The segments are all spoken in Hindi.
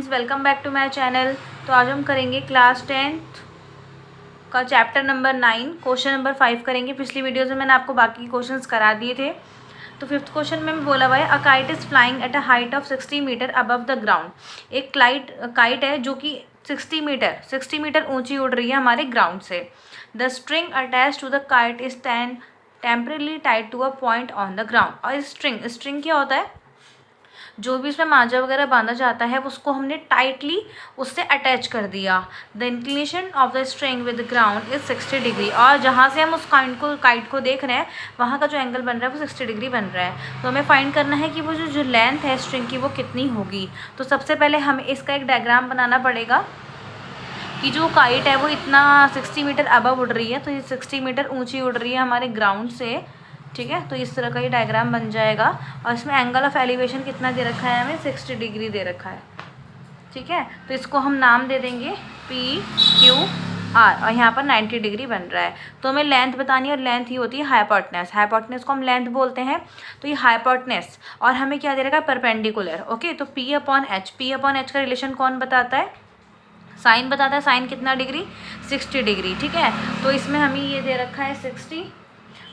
Welcome back to my channel. तो आज हम करेंगे क्लास 10th का चैप्टर नंबर 9 क्वेश्चन नंबर 5 करेंगे। पिछली वीडियोज़ में मैंने आपको बाकी क्वेश्चंस करा दिए थे। तो फिफ्थ क्वेश्चन में बोला हुआ है a kite is flying at a height of 60 metre above the ground. एक काइट है जो कि 60 मीटर ऊंची उड़ रही है हमारे ग्राउंड से। The string attach to the kite is temporarily tied to a point on the ground. और स्ट्रिंग क्या होता है, जो भी उसमें मांझा वगैरह बांधा जाता है उसको हमने टाइटली उससे अटैच कर दिया। The inclination of the string with ground is 60 degree. और जहाँ से हम उस काइट को देख रहे हैं वहाँ का जो एंगल बन रहा है वो 60 डिग्री बन रहा है। तो हमें फाइंड करना है कि वो जो लेंथ है स्ट्रिंग की वो कितनी होगी। तो सबसे पहले हमें इसका एक डायग्राम बनाना पड़ेगा कि जो काइट है वो इतना 60 मीटर अबव उड़ रही है, तो ये 60 मीटर ऊंची उड़ रही है हमारे ग्राउंड से। ठीक है, तो इस तरह का ये डायग्राम बन जाएगा। और इसमें एंगल ऑफ एलिवेशन कितना दे रखा है, हमें 60 डिग्री दे रखा है। ठीक है, तो इसको हम नाम दे देंगे PQR और यहाँ पर 90 डिग्री बन रहा है। तो हमें लेंथ बतानी है और लेंथ ही होती है हाइपोटेनस को हम लेंथ बोलते हैं। तो ये हाइपोटेनस और हमें क्या दे रखा है, परपेंडिकुलर। ओके, तो P/H का रिलेशन कौन बताता है, साइन बताता है। साइन कितना डिग्री, 60 डिग्री। ठीक है, तो इसमें हमें ये दे रखा है 60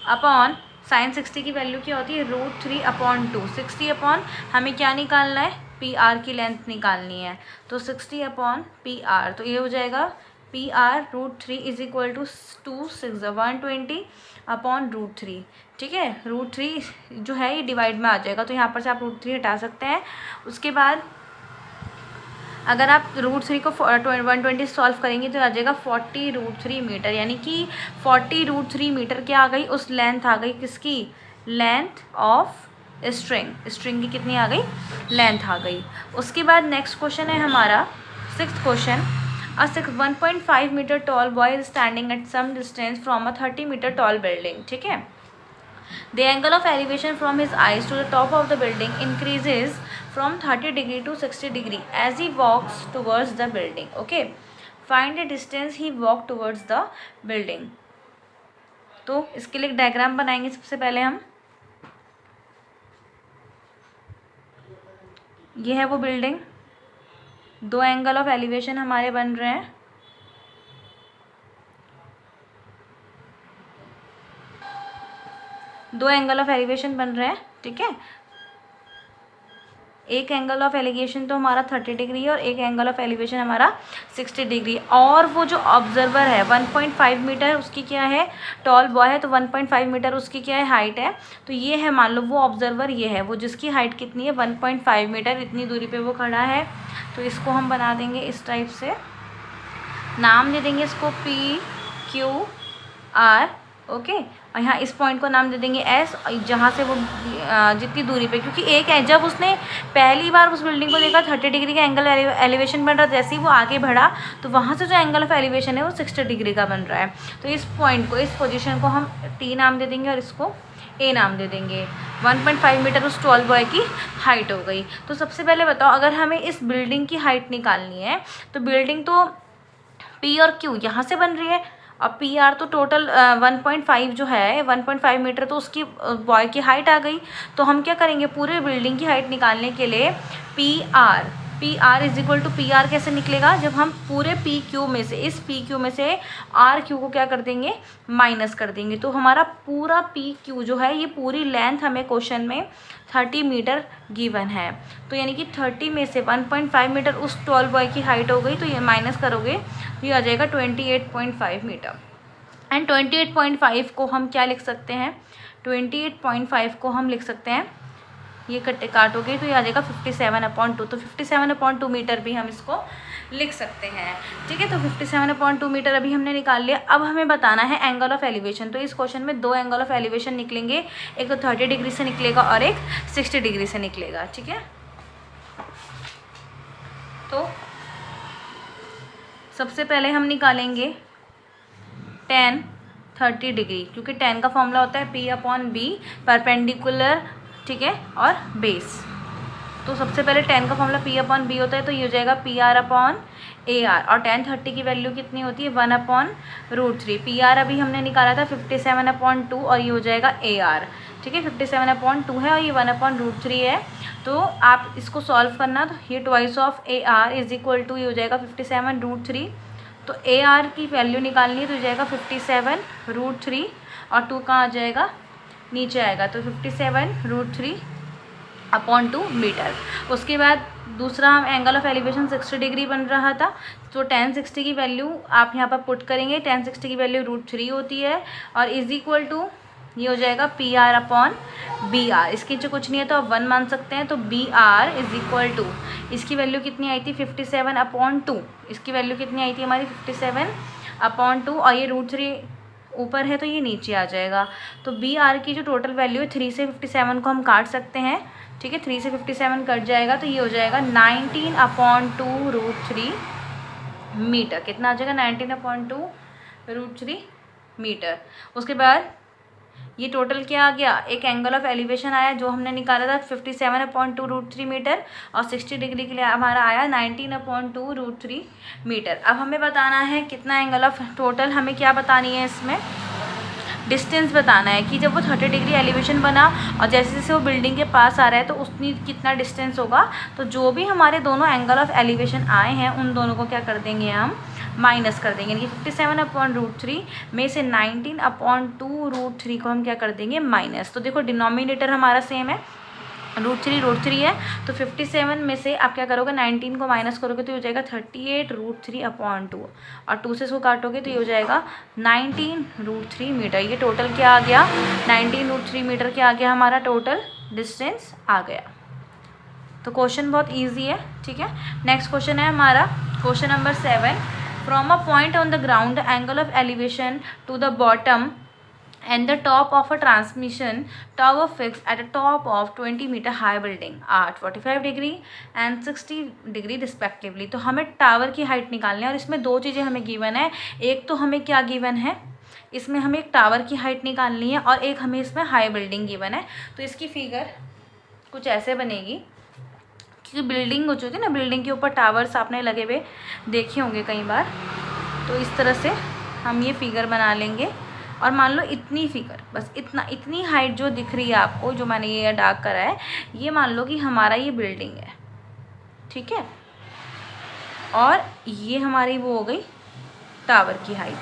अपॉन साइन 60 की वैल्यू क्या होती है, √3/2। 60 अपॉन हमें क्या निकालना है, PR की लेंथ निकालनी है। तो 60 अपॉन PR, तो ये हो जाएगा PR √3 is equal to 2 6 120 upon √3। ठीक है, √3 जो है ये डिवाइड में आ जाएगा, तो यहाँ पर से आप √3 हटा सकते हैं। उसके बाद अगर आप √3 को 120 सॉल्व करेंगे तो आ जाएगा 40 √3 मीटर, यानी कि 40 √3 मीटर क्या आ गई, उस लेंथ आ गई किसकी, लेंथ ऑफ स्ट्रिंग की कितनी आ गई, लेंथ आ गई। उसके बाद नेक्स्ट क्वेश्चन है हमारा 6th question. A 1.5 metre tall boy is standing at some distance from a 30 metre tall building. ठीक है, the angle of elevation from his eyes to the top of the building increases from 30 degree to 60 degree as he walks towards the building. Okay, find the distance he walked towards the building. तो इसके लिए एक डायग्राम बनाएंगे। सबसे पहले हम, ये है वो बिल्डिंग, दो एंगल ऑफ एलिवेशन हमारे बन रहे हैं। दो एंगल ऑफ एलिवेशन बन रहे हैं। ठीक है, एक एंगल ऑफ एलिवेशन तो हमारा 30 डिग्री है और एक एंगल ऑफ एलिवेशन हमारा 60 डिग्री। और वो जो ऑब्जर्वर है 1.5 मीटर उसकी क्या है, टॉल बॉय है तो 1.5 मीटर उसकी क्या है, हाइट है। तो ये है, मान लो वो ऑब्जर्वर ये है, वो जिसकी हाइट कितनी है 1.5 मीटर, इतनी दूरी पे वो खड़ा है। तो इसको हम बना देंगे इस टाइप से, नाम दे देंगे इसको PQR। ओके, और यहाँ इस पॉइंट को नाम दे देंगे S, जहाँ से वो जितनी दूरी पे, क्योंकि एक है, जब उसने पहली बार उस बिल्डिंग को देखा 30 डिग्री का एंगल एलिवेशन बन रहा, जैसे ही वो आगे बढ़ा तो वहाँ से जो एंगल ऑफ एलिवेशन है वो 60 डिग्री का बन रहा है। तो इस पॉइंट को, इस पोजीशन को हम T नाम दे देंगे और इसको A नाम दे देंगे। 1.5 मीटर उस टॉल बॉय की हाइट हो गई। तो सबसे पहले बताओ, अगर हमें इस बिल्डिंग की हाइट निकालनी है तो बिल्डिंग तो P और Q यहाँ से बन रही है, अब PR तो टोटल 1.5 जो है 1.5 मीटर, तो उसकी बॉय की हाइट आ गई। तो हम क्या करेंगे, पूरे बिल्डिंग की हाइट निकालने के लिए PR is equal to PR कैसे निकलेगा, जब हम पूरे PQ में से, इस PQ में से RQ को क्या कर देंगे, माइनस कर देंगे। तो हमारा पूरा PQ जो है, ये पूरी लेंथ हमें क्वेश्चन में 30 मीटर गिवन है। तो यानी कि 30 में से 1.5 मीटर उस टॉल बॉय की हाइट हो गई, तो ये माइनस करोगे तो ये आ जाएगा 28.5 मीटर। एंड 28.5 को हम क्या लिख सकते हैं, 28.5 को हम लिख सकते हैं, ये काटोगे तो ये आ जाएगा 57/2। तो 57/2 मीटर भी हम इसको लिख सकते हैं। ठीक है, तो 57/2 मीटर अभी हमने निकाल लिया। अब हमें बताना है एंगल ऑफ एलिवेशन। तो इस क्वेश्चन में दो एंगल ऑफ एलिवेशन निकलेंगे, एक तो 30 डिग्री से निकलेगा और एक 60 डिग्री से निकलेगा। ठीक है, तो सबसे पहले हम निकालेंगे tan 30 डिग्री, क्योंकि tan का फॉर्मूला होता है P/B, परपेंडिकुलर, ठीक है, और बेस। तो सबसे पहले tan का फॉर्मूला P अपॉन B होता है, तो ये हो जाएगा PR अपॉन AR। और tan 30 की वैल्यू कितनी होती है 1 अपॉन √3। PR अभी हमने निकाला था 57/2 और ये हो जाएगा AR। ठीक है, 57/2 है और ये 1 अपॉन √3 है। तो आप इसको सॉल्व करना, तो ये twice of AR is equal to ये हो जाएगा 57√3। तो AR की वैल्यू निकालनी है तो हो जाएगा 57√3 और 2 कहाँ आ जाएगा, नीचे आएगा, तो 57√3 अपॉन 2 मीटर। उसके बाद दूसरा हम एंगल ऑफ एलिवेशन 60 डिग्री बन रहा था, तो tan 60 की वैल्यू आप यहाँ पर पुट करेंगे। tan 60 की वैल्यू √3 होती है और इज इक्वल टू ये हो जाएगा PR अपॉन BR। इसके नीचे कुछ नहीं है तो आप 1 मान सकते हैं, तो BR इज इक्वल टू इसकी वैल्यू कितनी आई थी 57/2। इसकी वैल्यू कितनी आई थी हमारी 57/2 और ये √3 ऊपर है तो ये नीचे आ जाएगा। तो BR की जो टोटल वैल्यू है 3 से 57 को हम काट सकते हैं। ठीक है, 3 से 57 कट जाएगा तो ये हो जाएगा 19/2 √3 मीटर। कितना आ जाएगा 19/2 √3 मीटर। उसके बाद ये टोटल क्या आ गया, एक एंगल ऑफ एलिवेशन आया जो हमने निकाला था 57/2 √3 मीटर और 60 डिग्री के लिए हमारा आया 19/2 √3 मीटर। अब हमें बताना है कितना एंगल ऑफ टोटल, हमें क्या बतानी है इसमें, डिस्टेंस बताना है कि जब वो 30 डिग्री एलिवेशन बना और जैसे जैसे वो बिल्डिंग के पास आ रहा है तो उसमें कितना डिस्टेंस होगा। तो जो भी हमारे दोनों एंगल ऑफ एलिवेशन आए हैं उन दोनों को क्या कर देंगे, हम माइनस कर देंगे। यानी कि 57/√3 में से 19/2 √3 को हम क्या कर देंगे, माइनस। तो देखो डिनोमिनेटर हमारा सेम है, √3 है, तो 57 में से आप क्या करोगे 19 को माइनस करोगे तो ये हो जाएगा 38 √3/2 और 2 से इसको काटोगे तो ये हो जाएगा 19 √3 मीटर। ये टोटल क्या आ गया 19 √3 मीटर क्या आ गया, हमारा टोटल डिस्टेंस आ गया। तो क्वेश्चन बहुत ईजी है। ठीक है, नेक्स्ट क्वेश्चन है हमारा question number 7। From a point on the ground angle of elevation to the bottom and the top of a transmission tower fixed at the top of 20 meter high building are 45 degree and 60 degree respectively। तो हमें टावर की हाइट निकालनी है और इसमें दो चीज़ें हमें गिवन है। एक तो हमें क्या गिवन है, इसमें हमें एक टावर की हाइट निकालनी है और एक हमें इसमें हाई बिल्डिंग गिवन है। तो इसकी फिगर कुछ ऐसे बनेगी, क्योंकि बिल्डिंग हो चुकी है ना, बिल्डिंग के ऊपर टावर्स आपने लगे हुए देखे होंगे कई बार। तो इस तरह से हम ये फिगर बना लेंगे और मान लो इतनी फिगर, बस इतनी हाइट जो दिख रही है आपको, जो मैंने ये डार्क करा है, ये मान लो कि हमारा ये बिल्डिंग है। ठीक है, और ये हमारी वो हो गई टावर की हाइट।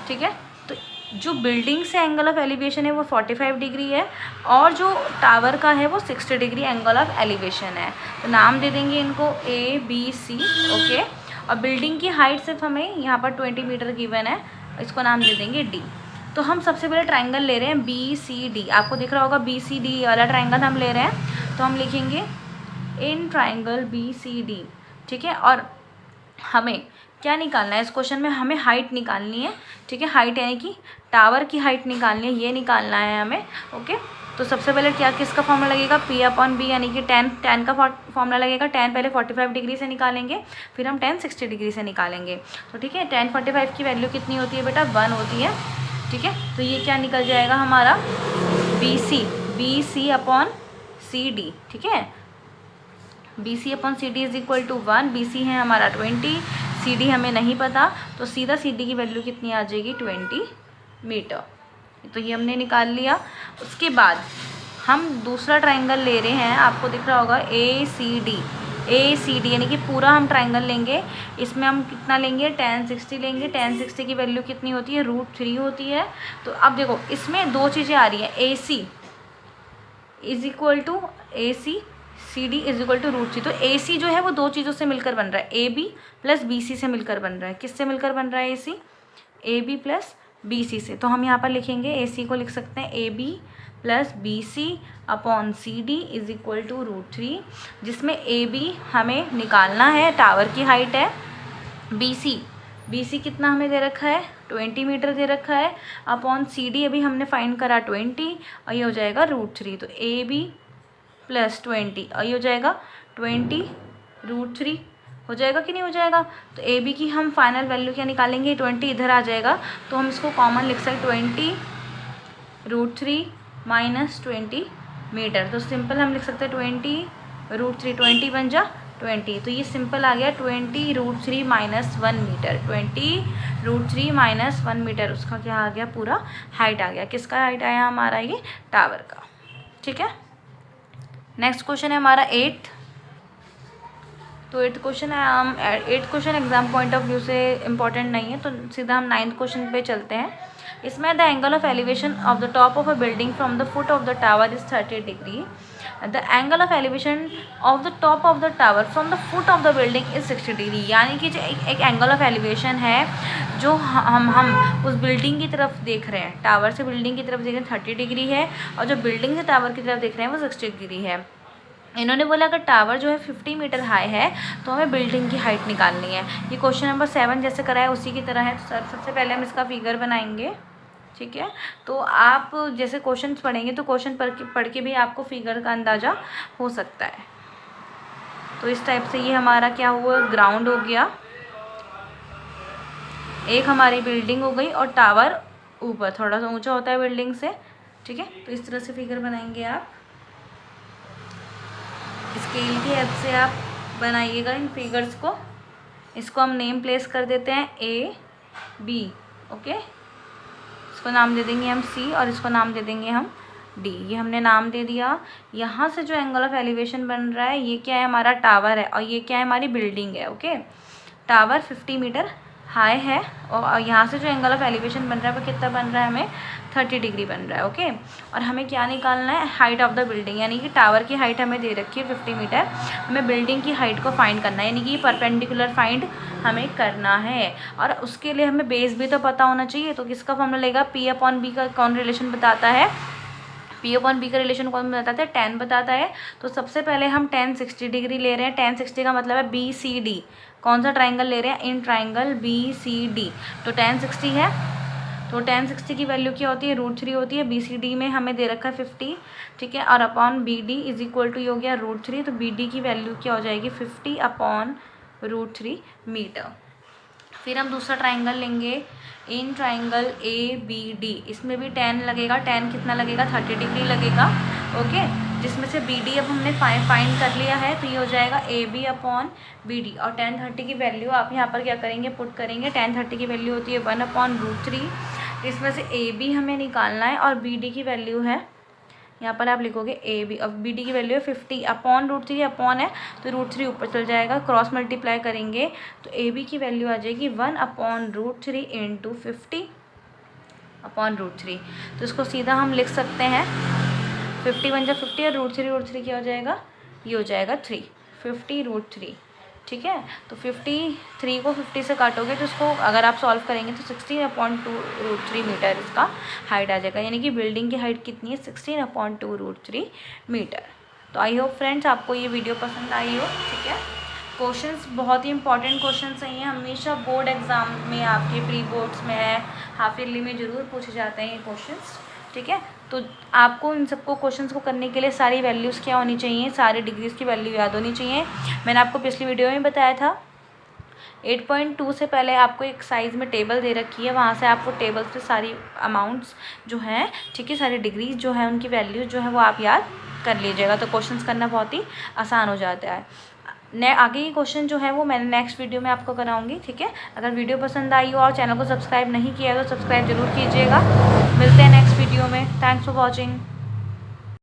ठीक है, तो जो बिल्डिंग से एंगल ऑफ एलिवेशन है वो 45 डिग्री है और जो टावर का है वो 60 डिग्री एंगल ऑफ एलिवेशन है। तो नाम दे देंगे इनको ABC। ओके, और बिल्डिंग की हाइट सिर्फ हमें यहाँ पर 20 मीटर गिवन है, इसको नाम दे देंगे D। तो हम सबसे पहले ट्रायंगल ले रहे हैं BCD, आपको दिख रहा होगा BCD वाला ट्रायंगल हम ले रहे हैं। तो हम लिखेंगे इन ट्रायंगल BCD। ठीक है, और हमें क्या निकालना है इस क्वेश्चन में, हमें हाइट निकालनी है। ठीक है, हाइट यानी कि टावर की हाइट निकालनी है, ये निकालना है हमें। ओके, तो सबसे पहले क्या किसका फॉर्मूला लगेगा, P/B यानी कि tan का फॉर्मूला लगेगा। tan पहले 45 डिग्री से निकालेंगे, फिर हम tan 60 डिग्री से निकालेंगे। तो ठीक है, tan 45 की वैल्यू कितनी होती है बेटा, 1 होती है। ठीक है, तो ये क्या निकल जाएगा हमारा BC/CD। ठीक है, BC/CD is equal to 1। BC है हमारा 20, CD हमें नहीं पता, तो सीधा CD की वैल्यू कितनी आ जाएगी 20 मीटर। तो ये हमने निकाल लिया। उसके बाद हम दूसरा ट्रायंगल ले रहे हैं, आपको दिख रहा होगा ACD यानी कि पूरा हम ट्रायंगल लेंगे। इसमें हम कितना लेंगे, tan 60 लेंगे। tan 60 की वैल्यू कितनी होती है, √3 होती है। तो अब देखो इसमें दो चीज़ें आ रही हैं, AC is equal to CD is equal to √3। तो AC जो है वो दो चीज़ों से मिलकर बन रहा है, AB + BC से मिलकर बन रहा है। किससे मिलकर बन रहा है AC, AB + BC से। तो हम यहाँ पर लिखेंगे AC को लिख सकते हैं AB + BC/CD is equal to √3, जिसमें AB हमें निकालना है, टावर की हाइट है। BC कितना हमें दे रखा है, 20 मीटर दे रखा है, अपॉन CD अभी हमने फाइंड करा 20 और ये हो जाएगा √3। तो AB + 20 और ये हो जाएगा 20 √3 हो जाएगा कि नहीं हो जाएगा। तो AB की हम फाइनल वैल्यू क्या निकालेंगे, 20 इधर आ जाएगा तो हम इसको कॉमन लिख सकते 20 √3 - 20 मीटर। तो सिंपल हम लिख सकते हैं 20 √3 20 बन जा 20, तो ये सिंपल आ गया 20√3 - 1 मीटर। 20√3 - 1 मीटर उसका क्या आ गया, पूरा हाइट आ गया। किसका हाइट आया हमारा, ये टावर का। ठीक है, नेक्स्ट क्वेश्चन है हमारा 8th। तो 8th क्वेश्चन है, हम 8th question exam point of view से इम्पॉर्टेंट नहीं है, तो सीधा हम 9th क्वेश्चन पे चलते हैं। इसमें the angle of elevation of the top of a building from the foot of the tower is 30 degree. The angle of elevation of the top of the tower from the foot of the building is 60 degree. यानी कि जो एक एंगल ऑफ एलिवेशन है जो हम उस बिल्डिंग की तरफ देख रहे हैं, टावर से बिल्डिंग की तरफ देख रहे हैं 30 डिग्री है, और जो बिल्डिंग से टावर की तरफ देख रहे हैं वो 60 डिग्री है। इन्होंने बोला अगर टावर जो है 50 मीटर हाई है तो हमें बिल्डिंग की हाइट निकालनी है। ये क्वेश्चन नंबर 7 जैसे कराया उसी की तरह है। तो सबसे पहले हम इसका फिगर बनाएंगे। ठीक है, तो आप जैसे क्वेश्चन पढ़ेंगे तो क्वेश्चन पढ़ के भी आपको फिगर का अंदाज़ा हो सकता है। तो इस टाइप से ये हमारा क्या हुआ, ग्राउंड हो गया, एक हमारी बिल्डिंग हो गई, और टावर ऊपर थोड़ा सा ऊंचा होता है बिल्डिंग से। ठीक है, तो इस तरह से फिगर बनाएंगे आप। स्केल की हेल्प से आप बनाइएगा इन फिगर्स को। इसको हम नेम प्लेस कर देते हैं A, B। ओके, इसको नाम दे देंगे हम C, और इसको नाम दे देंगे हम D। ये हमने नाम दे दिया। यहाँ से जो एंगल ऑफ एलिवेशन बन रहा है ये क्या है, हमारा टावर है, और ये क्या है, हमारी बिल्डिंग है। ओके, टावर 50 मीटर हाई है, और यहाँ से जो एंगल ऑफ एलिवेशन बन रहा है वो कितना बन रहा है, हमें 30 डिग्री बन रहा है। ओके, और हमें क्या निकालना है, हाइट ऑफ द बिल्डिंग, यानी कि टावर की हाइट हमें दे रखी है 50 मीटर, हमें बिल्डिंग की हाइट को फाइंड करना है, यानी कि परपेंडिकुलर फाइंड हमें करना है। और उसके लिए हमें बेस भी तो पता होना चाहिए। तो किसका फॉर्मूला लेगा, P/B का कौन रिलेशन बताता है, P/B का रिलेशन कौन बताता है, tan बताता है। तो सबसे पहले हम tan 60 डिग्री ले रहे हैं। tan 60 का मतलब है BCD। कौन सा ट्राइंगल ले रहे हैं, इन ट्राइंगल BCD। तो tan 60 है, तो tan 60 की वैल्यू क्या होती है, √3 होती है। BCD में हमें दे रखा है 50। ठीक है, और upon BD is equal to हो गया √3। तो BD की वैल्यू क्या हो जाएगी, 50/√3 मीटर। फिर हम दूसरा ट्राइंगल लेंगे, इन ट्राइंगल ABD। इसमें भी tan लगेगा, tan कितना लगेगा, 30 डिग्री लगेगा। ओके, जिसमें से BD अब हमने फाइंड कर लिया है, तो ये हो जाएगा AB/BD। और tan 30 की वैल्यू आप यहाँ पर क्या करेंगे, पुट करेंगे। tan 30 की वैल्यू होती है 1/√3। इसमें से AB हमें निकालना है, और BD की वैल्यू है, यहाँ पर आप लिखोगे AB, अब BD की वैल्यू है 50/√3। अपॉन है तो √3 ऊपर चल जाएगा, क्रॉस मल्टीप्लाई करेंगे तो AB की वैल्यू आ जाएगी 1/√3 × 50/√3। तो इसको सीधा हम लिख सकते हैं, 50 बन जा 50, और √3 क्या हो जाएगा, ये हो जाएगा 3, 50√3। ठीक है, तो 53 को 50 से काटोगे तो इसको अगर आप सॉल्व करेंगे तो 16/2√3 मीटर इसका हाइट आ जाएगा। यानी कि बिल्डिंग की हाइट कितनी है, 16/2√3 मीटर। तो आई होप फ्रेंड्स आपको ये वीडियो पसंद आई हो। ठीक है, क्वेश्चंस बहुत ही इंपॉर्टेंट क्वेश्चंस हैं, ये हमेशा बोर्ड एग्जाम में, आपके प्री बोर्ड्स में है, हाफ ईयरली में ज़रूर पूछे जाते हैं ये क्वेश्चंस। ठीक है, तो आपको इन सबको क्वेश्चंस को करने के लिए सारी वैल्यूज़ क्या होनी चाहिए, सारी डिग्रीज़ की वैल्यू याद होनी चाहिए। मैंने आपको पिछली वीडियो में बताया था 8.2 से पहले आपको एक साइज़ में टेबल दे रखी है, वहाँ से आपको टेबल से सारी अमाउंट्स जो हैं, ठीक है, सारी डिग्रीज जो है उनकी वैल्यूज जो है वो आप याद कर लीजिएगा, तो क्वेश्चंस करना बहुत ही आसान हो जाता है। आगे की क्वेश्चन जो है वो मैंने नेक्स्ट वीडियो में आपको कराऊंगी। ठीक है, अगर वीडियो पसंद आई हो और चैनल को सब्सक्राइब नहीं किया है तो सब्सक्राइब जरूर कीजिएगा। मिलते हैं नेक्स्ट वीडियो में। Thanks for watching.